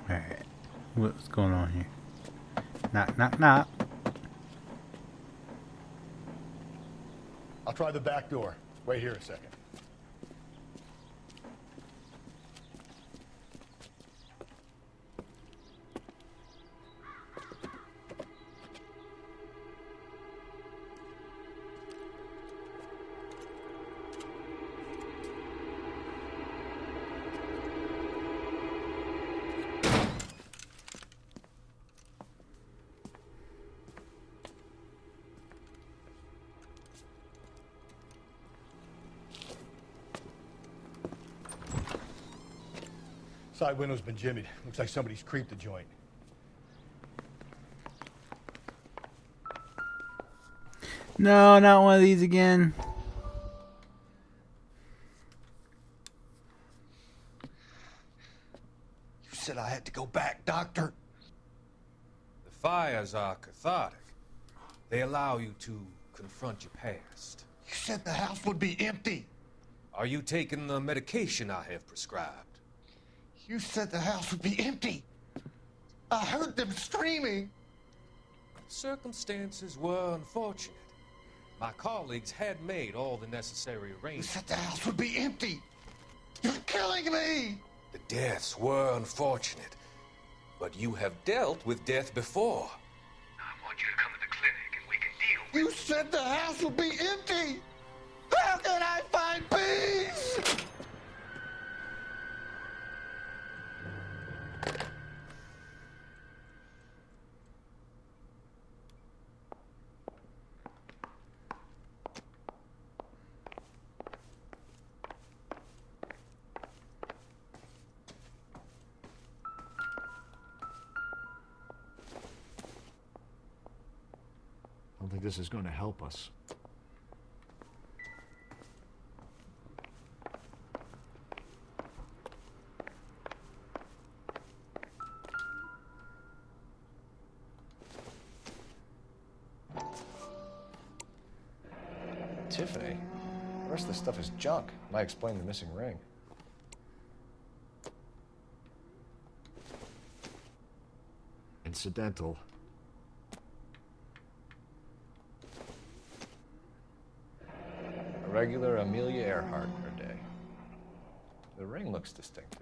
Alright. What's going on here? Knock, knock, knock. I'll try the back door. Wait here a second. Side window's been jimmied. Looks like somebody's creeped the joint. No, not one of these again. You said I had to go back, Doctor. The fires are cathartic. They allow you to confront your past. You said the house would be empty. Are you taking the medication I have prescribed? You said the house would be empty. I heard them screaming. Circumstances were unfortunate. My colleagues had made all the necessary You arrangements. said the house would be empty. You're killing me. The deaths were unfortunate, but you have dealt with death before. I want you to come to the clinic and we can deal with You said the house would be empty. How can I find peace? I don't think this is going to help us. Tiffany? The rest of the stuff is junk. Might explain the missing ring. Incidental. A regular Amelia Earhart per day. The ring looks distinctive.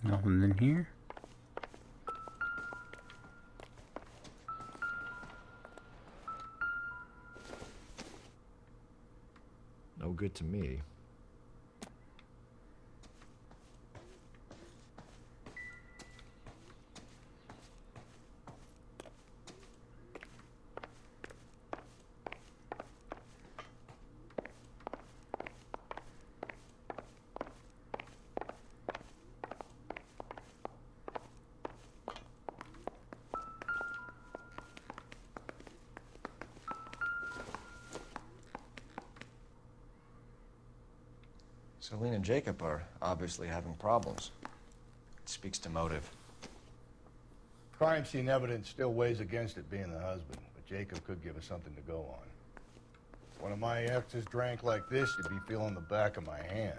Nothing in here. No good to me. Celine and Jacob are obviously having problems. It speaks to motive. Crime scene evidence still weighs against it being the husband, but Jacob could give us something to go on. If one of my exes drank like this, you'd be feeling the back of my hand.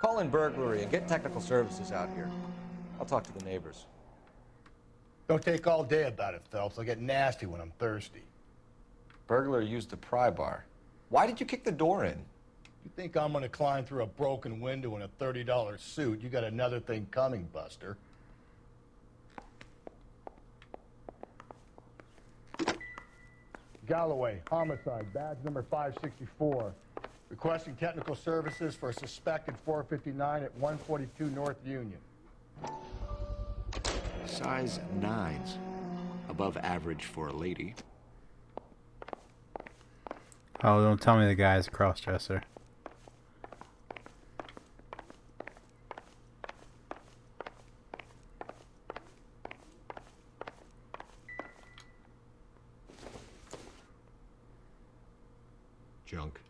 Call in burglary and get technical services out here. I'll talk to the neighbors. Don't take all day about it, Phelps. I'll get nasty when I'm thirsty. Burglar used the pry bar. Why did you kick the door in? You think I'm gonna climb through a broken window in a $30 suit? You got another thing coming, Buster. Galloway, homicide, badge number 564. Requesting technical services for a suspected 459 at 142 North Union. Size 9s. Above average for a lady. Oh, don't tell me the guy's a cross-dresser. Junk.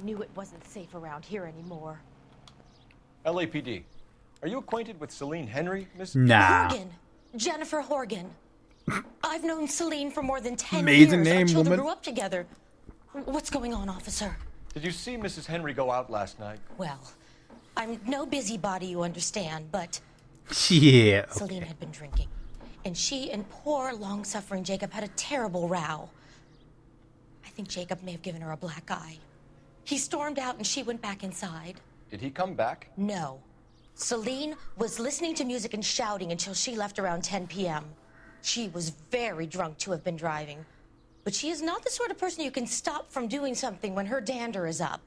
knew it wasn't safe around here anymore. LAPD. Are you acquainted with Celine Henry, Miss? Nah. Horgan. Jennifer Horgan. I've known Celine for more than 10 Amazing years. name, Our children woman. grew up together. What's going on, officer? Did you see Mrs. Henry go out last night? Well, I'm no busybody, you understand, but Yeah. Celine had been drinking. And she and poor, long-suffering Jacob had a terrible row. I think Jacob may have given her a black eye. He stormed out and she went back inside. Did he come back? No. Celine was listening to music and shouting until she left around 10 p.m. She was very drunk to have been driving. But she is not the sort of person you can stop from doing something when her dander is up.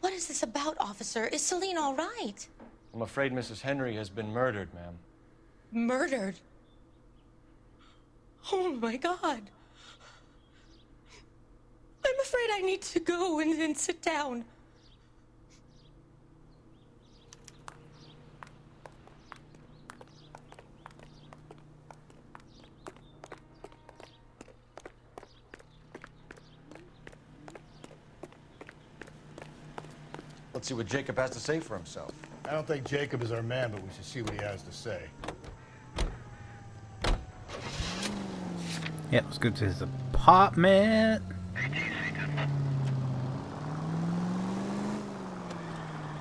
What is this about, officer? Is Celine all right? I'm afraid Mrs. Henry has been murdered, ma'am. Murdered? Oh my God. I'm afraid I need to go and sit down. Let's see what Jacob has to say for himself. I don't think Jacob is our man, but we should see what he has to say. Yeah, let's go to his apartment.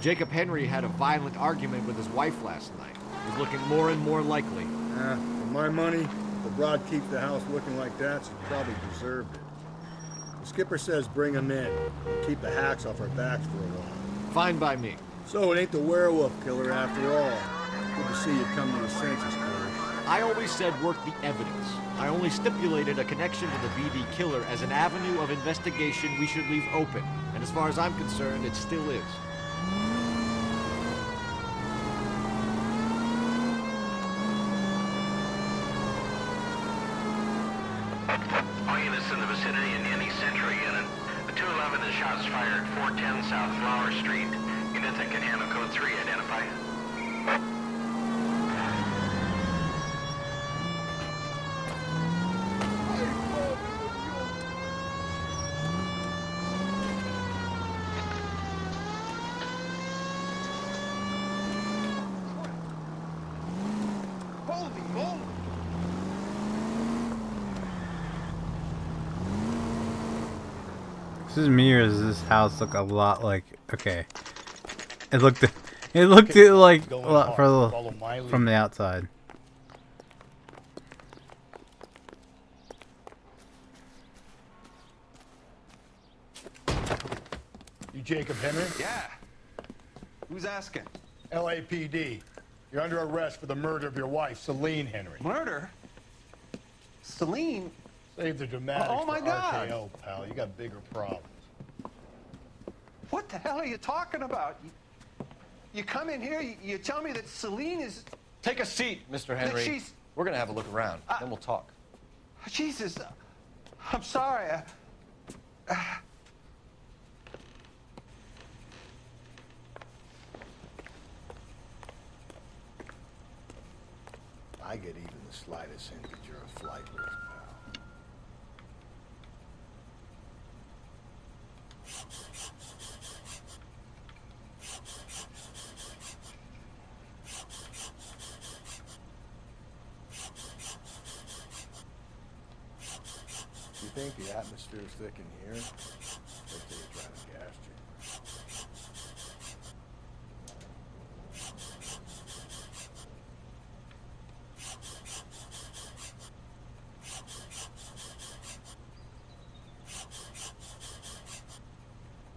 Jacob Henry had a violent argument with his wife last night. It was looking more and more likely. For my money, if the broad keeps the house looking like that, she probably deserved it. The skipper says bring him in. Keep the hacks off our backs for a while. Fine by me. So it ain't the werewolf killer after all. Good to see you come to your senses, Corey. I always said work the evidence. I only stipulated a connection to the BD killer as an avenue of investigation we should leave open. And as far as I'm concerned, it still is. All units in the vicinity in any Central unit. The 211 is shots fired 410 South Flower Street. Units that can handle code 3 identify. Holy moly! This is me, or does this house look a lot like? Okay, it looked like a lot from the outside. You Jacob Henry? Yeah. Who's asking? LAPD. You're under arrest for the murder of your wife, Celine Henry. Murder? Celine? Save the dramatics Oh, my for God. RKO, pal. You got bigger problems. What the hell are you talking about? You come in here, you tell me that Celine is... Take a seat, Mr. Henry. she's- We're gonna have a look around, then we'll talk. Jesus, I'm sorry. I get even the slightest hint that you're a flight risk, pal. You think the atmosphere's thick in here? Wait till you try to gas you.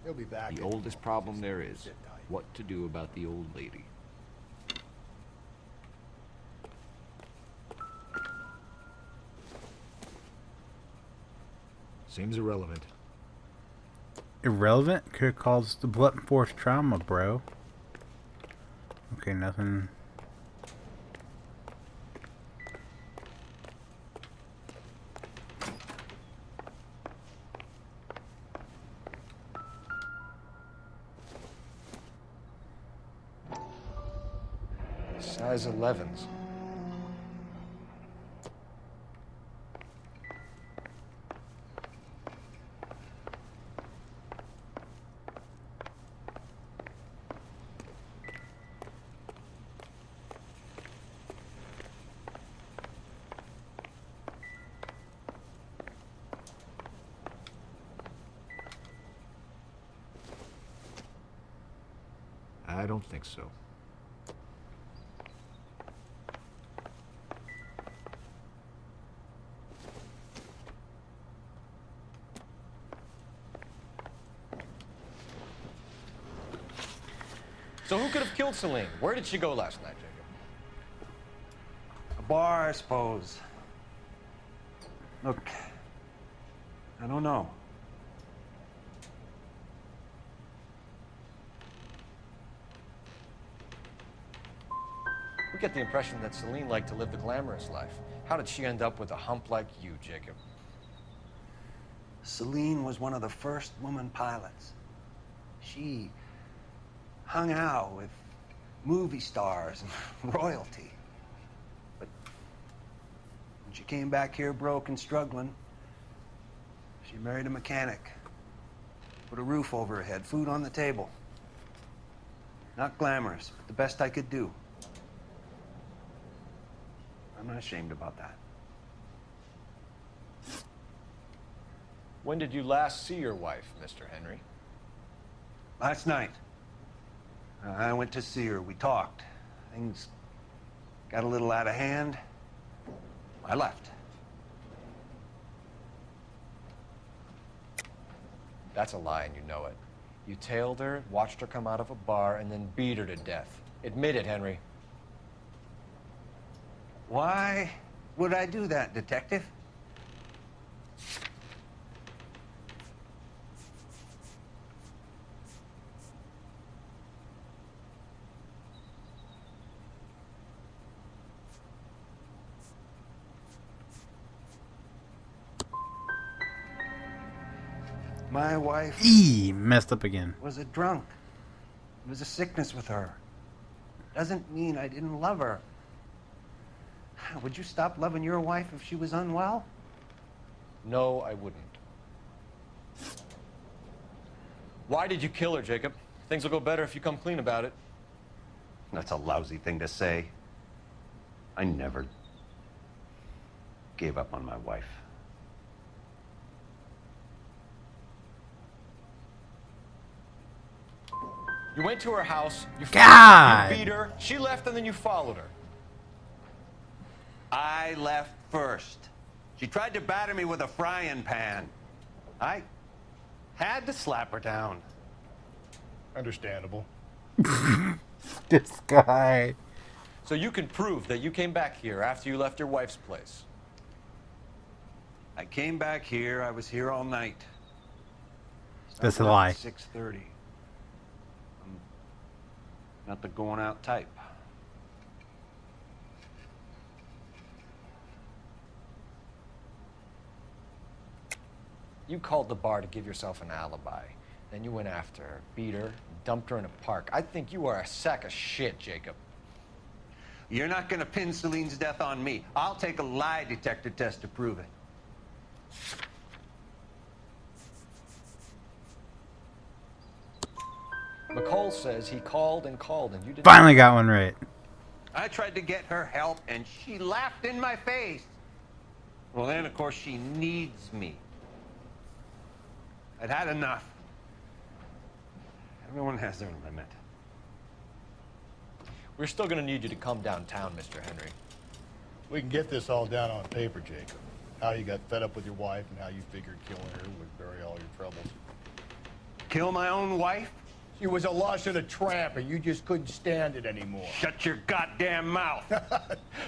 He'll be back. The oldest problem there is, what to do about the old lady. Seems irrelevant. Irrelevant? Could have caused the blunt force trauma, bro. Okay, nothing. Size 11s. I don't think so. So who could have killed Celine? Where did she go last night, Jacob? A bar, I suppose. Look, I don't know. We get the impression that Celine liked to live the glamorous life. How did she end up with a hump like you, Jacob? Celine was one of the first woman pilots. She hung out with movie stars and royalty. But when she came back here broke and struggling, she married a mechanic. Put a roof over her head, food on the table. Not glamorous, but the best I could do. I'm not ashamed about that. When did you last see your wife, Mr. Henry? Last night. I went to see her. We talked. Things got a little out of hand. I left. That's a lie, and you know it. You tailed her, watched her come out of a bar, and then beat her to death. Admit it, Henry. Why would I do that, Detective? My wife Messed up again. was a drunk. It was a sickness with her. Doesn't mean I didn't love her. Would you stop loving your wife if she was unwell? No, I wouldn't. Why did you kill her, Jacob? Things will go better if you come clean about it. That's a lousy thing to say. I never gave up on my wife. You went to her house, you God! you beat her, she left, and then you followed her. I left first. She tried to batter me with a frying pan. I had to slap her down. Understandable. This guy. So you can prove that you came back here after you left your wife's place. I came back here. I was here all night. That's a lie. 6:30. I'm not the going out type. You called the bar to give yourself an alibi. Then you went after her, beat her, dumped her in a park. I think you are a sack of shit, Jacob. You're not going to pin Celine's death on me. I'll take a lie detector test to prove it. McCall says he called and called and you didn't. Finally got one right. I tried to get her help, and she laughed in my face. Well, then, of course, she needs me. I'd had enough. Everyone has their limit. We're still going to need you to come downtown, Mr. Henry. We can get this all down on paper, Jacob. How you got fed up with your wife and how you figured killing her would bury all your troubles. Kill my own wife? She was a lush and a tramp, and you just couldn't stand it anymore. Shut your goddamn mouth.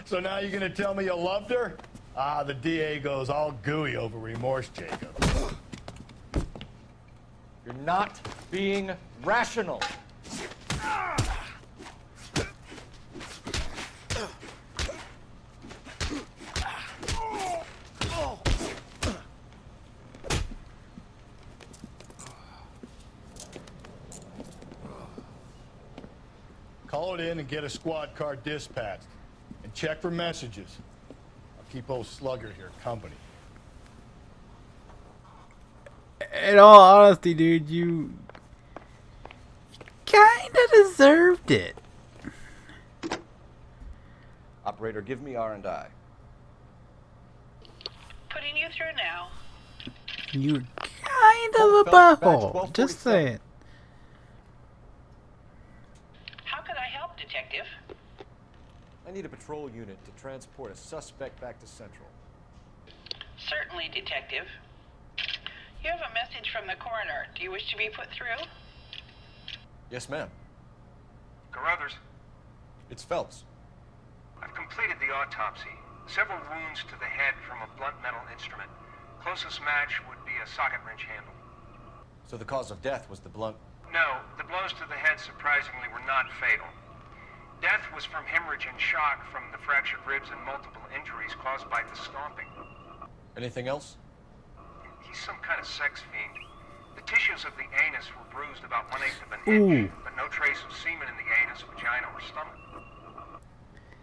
So now you're gonna tell me you loved her? Ah, the DA goes all gooey over remorse, Jacob. You're not being rational. Call it in and get a squad car dispatched. And check for messages. I'll keep old Slugger here company. In all honesty, dude, you kinda deserved it. Operator, give me R&I. Putting you through now. You're kind of a butthole. Just say it. Detective? I need a patrol unit to transport a suspect back to Central. Certainly, Detective. You have a message from the coroner. Do you wish to be put through? Yes, ma'am. Carruthers, It's Phelps. I've completed the autopsy. Several wounds to the head from a blunt metal instrument. Closest match would be a socket wrench handle. So the cause of death was the blunt... No, the blows to the head surprisingly were not fatal. Death was from hemorrhage and shock from the fractured ribs and multiple injuries caused by the stomping. Anything else? He's some kind of sex fiend. The tissues of the anus were bruised about 1/8 of an Ooh. inch, but no trace of semen in the anus, vagina, or stomach.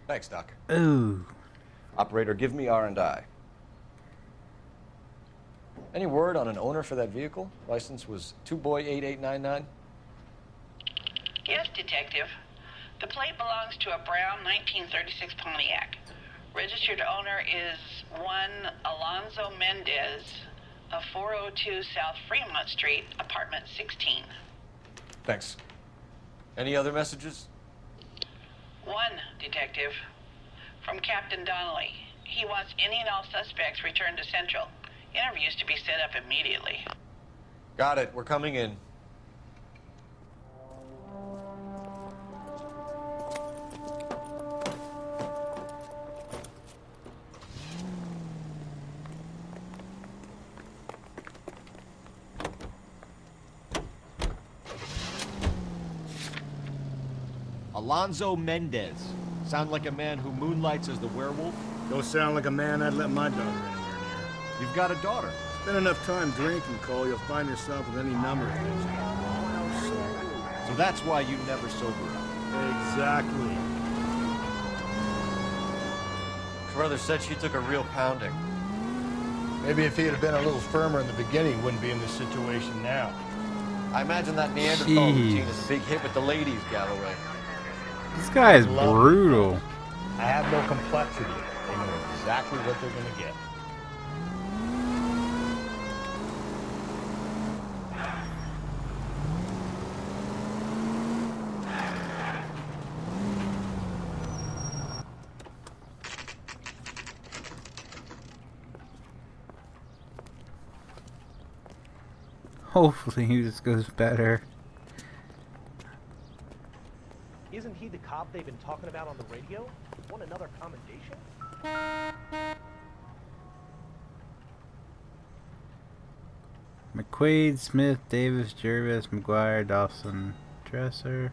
Thanks, Doc. Ooh. Operator, give me R&I. Any word on an owner for that vehicle? License was 2boy8899. Yes, Detective. The plate belongs to a brown 1936 Pontiac. Registered owner is one Alonzo Mendez of 402 South Fremont Street, apartment 16. Thanks. Any other messages? One, Detective. From Captain Donnelly. He wants any and all suspects returned to Central. Interviews to be set up immediately. Got it. We're coming in. Alonzo Mendez. Sound like a man who moonlights as the werewolf? Don't sound like a man I'd let my daughter anywhere near. You've got a daughter. Spend enough time drinking, Cole, you'll find yourself with any number of things. So that's why you never sober up. Exactly. Carruthers said she took a real pounding. Maybe if he had been a little firmer in the beginning, he wouldn't be in this situation now. I imagine that Neanderthal Jeez. routine is a big hit with the ladies, Galloway. This guy is brutal. I have no complexity. They know exactly what they're going to get. Hopefully this goes better. Isn't he the cop they've been talking about on the radio? Want another commendation? McQuaid, Smith, Davis, Jervis, McGuire, Dawson, Dresser.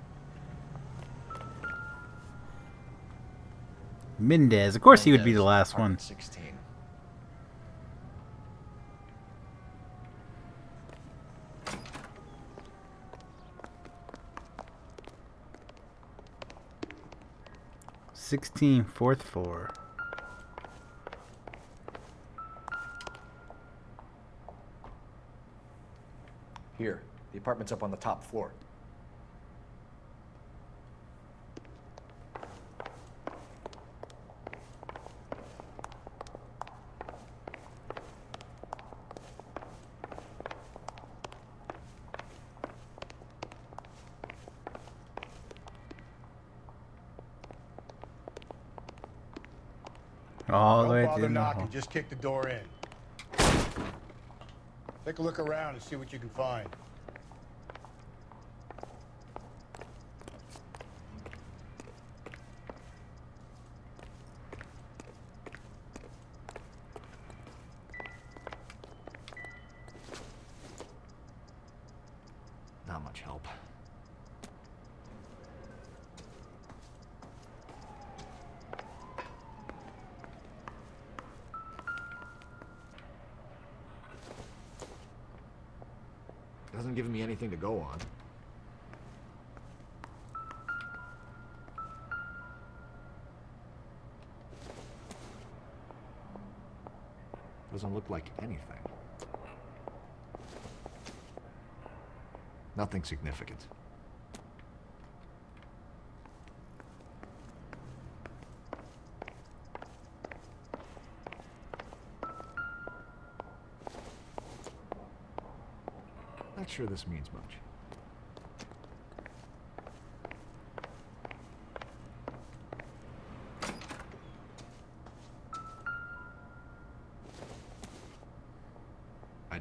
Mendez. Of course he would be the last one. 16. Fourth floor. Here, the apartment's up on the top floor. All the Don't way bother to the knocking, hall. just kick the door in. Take a look around and see what you can find. Not much help. Doesn't give me anything to go on. Doesn't look like anything. Nothing significant. Not sure this means much.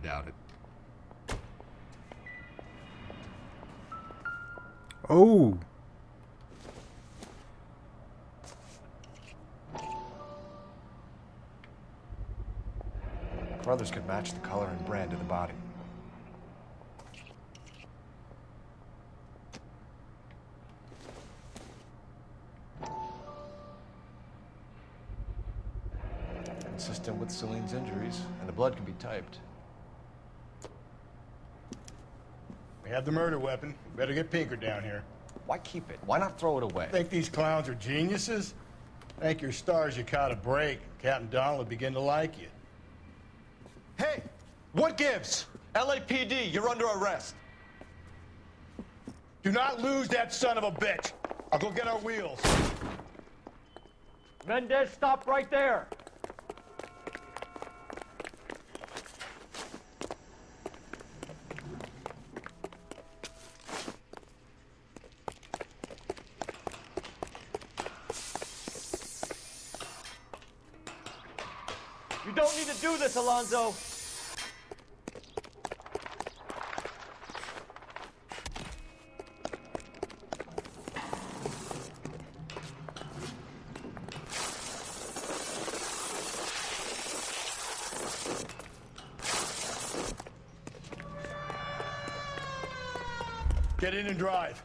doubt it. Oh. Brothers could match the color and brand of the body. Consistent with Celine's injuries, and the blood can be typed. We have the murder weapon. Better get Pinker down here. Why keep it? Why not throw it away? Think these clowns are geniuses? Thank your stars you caught a break. Captain Donald will begin to like you. Hey! What gives? LAPD, you're under arrest. Do not lose that son of a bitch. I'll go get our wheels. Mendez, stop right there! You don't need to do this, Alonzo. Get in and drive.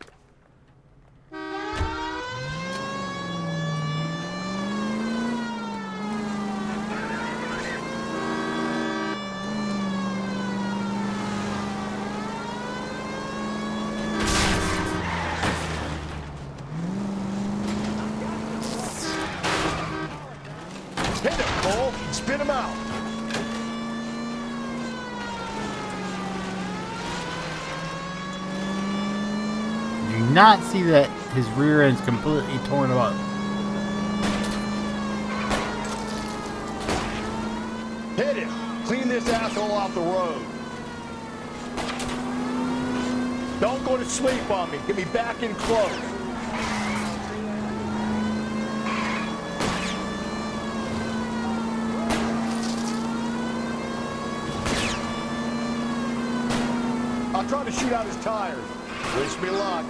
Hit him, Cole. Spin him out. Do not see that his rear end's completely torn up. Hit him. Clean this asshole off the road. Don't go to sleep on me. Get me back in close. I'll try to shoot out his tires. Wish me luck.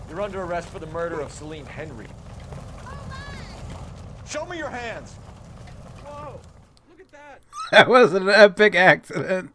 You're under arrest for the murder of Celine Henry. Show me your hands! Whoa! Look at that! That was an epic accident.